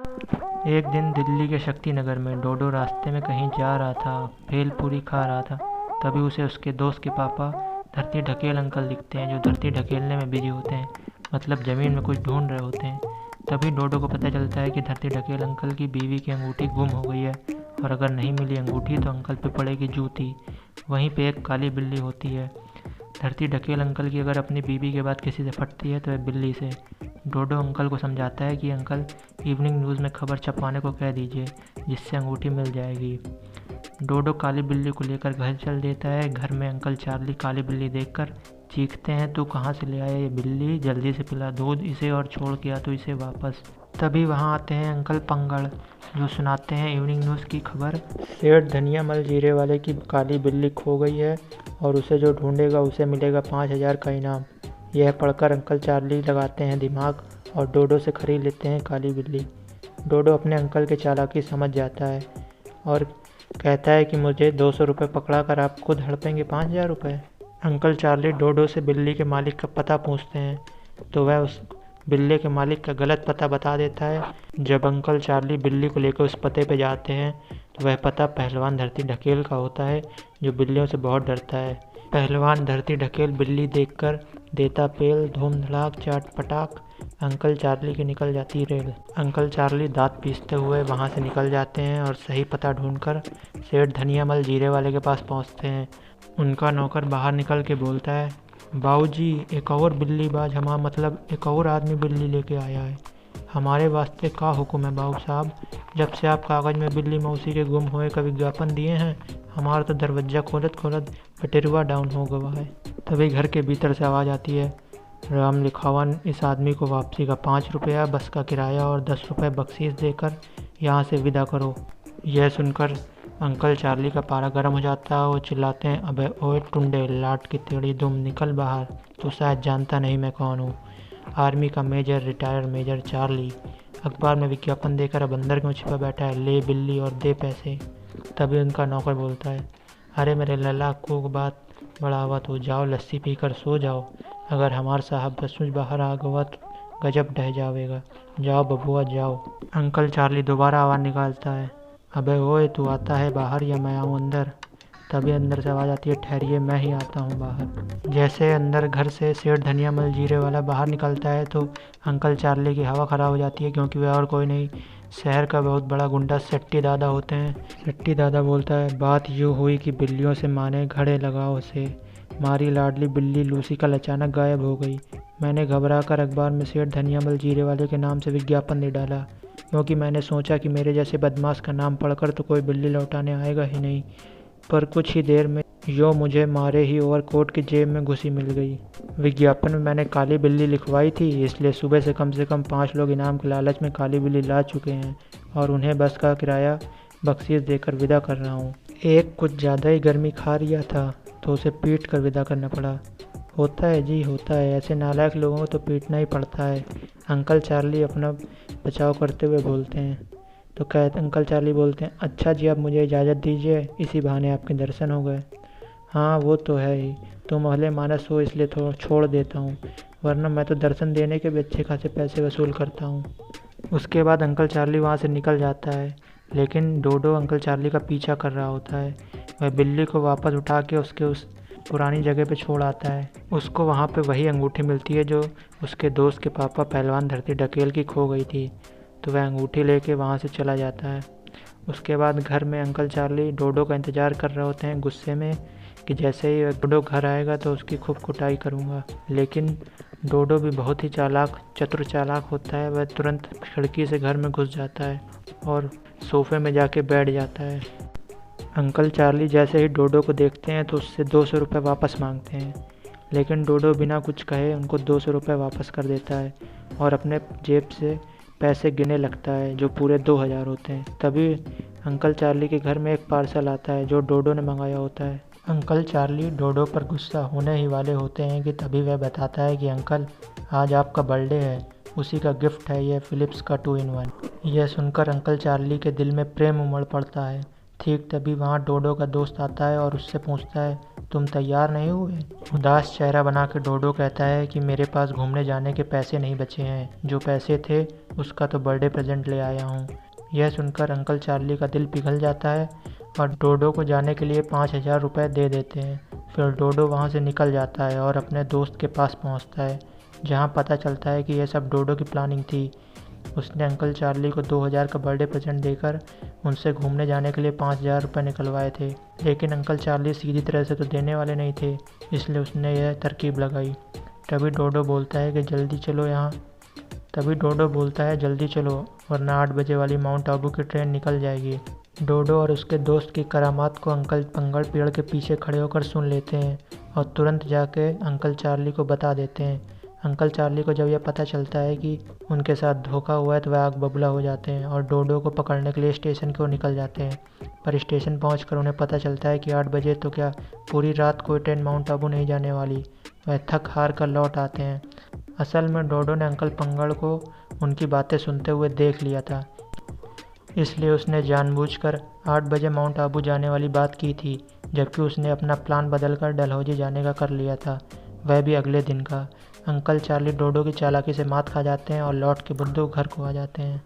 एक दिन दिल्ली के शक्ति नगर में डोडो रास्ते में कहीं जा रहा था, भेलपूरी खा रहा था। तभी उसे उसके दोस्त के पापा धरती ढकेल अंकल दिखते हैं, जो धरती ढकेलने में बिजी होते हैं, मतलब ज़मीन में कुछ ढूंढ रहे होते हैं। तभी डोडो को पता चलता है कि धरती ढकेल अंकल की बीवी की अंगूठी गुम हो गई है, और अगर नहीं मिली अंगूठी तो अंकल पे पड़ेगी जूती। वहीं पे एक काली बिल्ली होती है। धरती ढकेल अंकल की अगर अपनी बीवी के बाद किसी से फटती है तो वह बिल्ली से। डोडो अंकल को समझाता है कि अंकल, इवनिंग न्यूज़ में खबर छपवाने को कह दीजिए, जिससे अंगूठी मिल जाएगी। डोडो काली बिल्ली को लेकर घर चल देता है। घर में अंकल चार्ली काली बिल्ली देखकर चीखते हैं, तू कहाँ से ले आया ये बिल्ली, जल्दी से पिला दूध इसे और छोड़ के आ तो इसे वापस। तभी वहाँ आते हैं अंकल पंगड़, जो सुनाते हैं इवनिंग न्यूज़ की खबर। सेठ धनिया मल जीरे वाले की काली बिल्ली खो गई है और उसे जो ढूंढेगा उसे मिलेगा 5,000 का इनाम। यह पढ़कर अंकल चार्ली लगाते हैं दिमाग और डोडो से खरीद लेते हैं काली बिल्ली। डोडो अपने अंकल के चालाकी समझ जाता है और कहता है कि मुझे 200 रुपये पकड़ा कर आप खुद हड़पेंगे 5,000 रुपये। अंकल चार्ली डोडो से बिल्ली के मालिक का पता पूछते हैं, तो वह उस बिल्ली के मालिक का गलत पता बता देता है। जब अंकल चार्ली बिल्ली को लेकर उस पते पे जाते हैं तो वह पता पहलवान धरती ढकेल का होता है, जो बिल्लियों से बहुत डरता है। पहलवान धरती ढकेल बिल्ली देखकर देता पेल, धूम धड़ाक चाट पटाक, अंकल चार्ली की निकल जाती रेल। अंकल चार्ली दांत पीसते हुए वहाँ से निकल जाते हैं और सही पता ढूंढकर सेठ धनियामल जीरे वाले के पास पहुँचते हैं। उनका नौकर बाहर निकल के बोलता है, बाबूजी, एक और बिल्लीबाज मतलब एक और आदमी बिल्ली लेके आया है। हमारे वास्ते का हुक्म है बाबू साहब? जब से आप कागज़ में बिल्ली मौसी के गुम होए का विज्ञापन दिए हैं, हमारा तो दरवाज़ा खोलत खोलत बटेरुआ डाउन हो गया है। तभी घर के भीतर से आवाज़ आती है, राम लिखावन, इस आदमी को वापसी का 5 रुपया, बस का किराया और 10 रुपये बख्शीश देकर यहाँ से विदा करो। यह सुनकर अंकल चार्ली का पारा गर्म हो जाता है। वो चिल्लाते हैं, अबे ओए टुंडे, लाट की तेड़ी दुम, निकल बाहर, तू शायद जानता नहीं मैं कौन हूँ। आर्मी का मेजर, रिटायर्ड मेजर चार्ली। अखबार में विज्ञापन देकर अब अंदर क्यों छिपा बैठा है, ले बिल्ली और दे पैसे। तभी उनका नौकर बोलता है, अरे मेरे लला को बात बढ़ावा तो जाओ, लस्सी पीकर सो जाओ। अगर हमार साहब सचमुच बाहर आ गवा तो गजब ढह जावेगा। जाओ बबुआ जाओ। अंकल चार्ली दोबारा आवाज़ निकालता है, अबे ओए, तू आता है बाहर या मैं आऊँ अंदर? तभी अंदर से आवाज़ आती है, ठहरिए मैं ही आता हूँ बाहर। जैसे अंदर घर से सेठ धनियामल जीरे वाला बाहर निकलता है तो अंकल चार्ली की हवा ख़राब हो जाती है, क्योंकि वह और कोई नहीं, शहर का बहुत बड़ा गुंडा सेट्टी दादा होते हैं। सेट्टी दादा बोलता है, बात यूँ हुई कि बिल्लियों से माने घड़े लगाओ से, मारी लाडली बिल्ली लूसी कल अचानक गायब हो गई। मैंने घबरा कर अखबार में सेठ धनियामल जीरे वाले के नाम से विज्ञापन दे डाला, क्योंकि मैंने सोचा कि मेरे जैसे बदमाश का नाम पढ़कर तो कोई बिल्ली लौटाने आएगा ही नहीं। पर कुछ ही देर में यो मुझे मारे ही ओवरकोट की जेब में घुसी मिल गई। विज्ञापन में मैंने काली बिल्ली लिखवाई थी, इसलिए सुबह से कम 5 लोग इनाम के लालच में काली बिल्ली ला चुके हैं और उन्हें बस का किराया बख्शीश देकर विदा कर रहा हूँ। एक कुछ ज़्यादा ही गर्मी खा रिया था तो उसे पीट कर विदा करना पड़ा। होता है जी, होता है, ऐसे नालायक लोगों को तो पीटना ही पड़ता है। अंकल चार्ली अपना बचाव करते हुए बोलते हैं। तो अंकल चार्ली बोलते हैं, अच्छा जी, अब मुझे इजाज़त दीजिए, इसी बहाने आपके दर्शन हो गए। हाँ वो तो है ही, तुम अहले मानस हो इसलिए थोड़ा छोड़ देता हूँ, वरना मैं तो दर्शन देने के भी अच्छे खासे पैसे वसूल करता हूँ। उसके बाद अंकल चार्ली वहाँ से निकल जाता है, लेकिन डोडो अंकल चार्ली का पीछा कर रहा होता है। वह बिल्ली को वापस उठा के उसके उस पुरानी जगह पे छोड़ आता है। उसको वहाँ पे वही अंगूठी मिलती है जो उसके दोस्त के पापा पहलवान धरती ढकेल की खो गई थी। तो वह अंगूठी लेके वहाँ से चला जाता है। उसके बाद घर में अंकल चार्ली डोडो का इंतज़ार कर रहे होते हैं गुस्से में कि जैसे ही डोडो घर आएगा तो उसकी खूब कुटाई करूँगा। लेकिन डोडो भी बहुत ही चतुर चालाक होता है। वह तुरंत खिड़की से घर में घुस जाता है और सोफे में जाके बैठ जाता है। अंकल चार्ली जैसे ही डोडो को देखते हैं तो उससे 200 रुपये वापस मांगते हैं, लेकिन डोडो बिना कुछ कहे उनको 200 रुपये वापस कर देता है और अपने जेब से पैसे गिने लगता है, जो पूरे 2,000 होते हैं। तभी अंकल चार्ली के घर में एक पार्सल आता है जो डोडो ने मंगाया होता है। अंकल चार्ली डोडो पर गुस्सा होने ही वाले होते हैं कि तभी वह बताता है कि अंकल, आज आपका बर्थडे है, उसी का गिफ्ट है यह फ़िलिप्स का 2 in 1। यह सुनकर अंकल चार्ली के दिल में प्रेम उमड़ पड़ता है। ठीक तभी वहाँ डोडो का दोस्त आता है और उससे पूछता है, तुम तैयार नहीं हुए? उदास चेहरा बना के डोडो कहता है कि मेरे पास घूमने जाने के पैसे नहीं बचे हैं, जो पैसे थे उसका तो बर्थडे प्रेजेंट ले आया हूँ। यह सुनकर अंकल चार्ली का दिल पिघल जाता है और डोडो को जाने के लिए 5,000 रुपये दे देते हैं। फिर डोडो वहाँ से निकल जाता है और अपने दोस्त के पास पहुँचता है, जहाँ पता चलता है कि यह सब डोडो की प्लानिंग थी। उसने अंकल चार्ली को 2,000 का बर्थडे प्रेजेंट देकर उनसे घूमने जाने के लिए 5,000 रुपये निकलवाए थे, लेकिन अंकल चार्ली सीधी तरह से तो देने वाले नहीं थे, इसलिए उसने यह तरकीब लगाई। तभी डोडो बोलता है जल्दी चलो वरना 8 बजे वाली माउंट आबू की ट्रेन निकल जाएगी। डोडो और उसके दोस्त की करामात को अंकल पंगड़ पेड़ के पीछे खड़े होकर सुन लेते हैं और तुरंत जाके अंकल चार्ली को बता देते हैं। अंकल चार्ली को जब यह पता चलता है कि उनके साथ धोखा हुआ है तो वह आग बबूला हो जाते हैं और डोडो को पकड़ने के लिए स्टेशन की ओर निकल जाते हैं। पर स्टेशन पहुंचकर उन्हें पता चलता है कि 8 बजे तो क्या, पूरी रात कोई ट्रेन माउंट आबू नहीं जाने वाली। वह थक हार कर लौट आते हैं। असल में डोडो ने अंकल पंगड़ को उनकी बातें सुनते हुए देख लिया था, इसलिए उसने जानबूझकर 8 बजे माउंट आबू जाने वाली बात की थी, जबकि उसने अपना प्लान बदलकर डलहौजी जाने का कर लिया था, वह भी अगले दिन का। अंकल चार्ली डोडो की चालाकी से मात खा जाते हैं और लौट के बुद्धू घर को आ जाते हैं।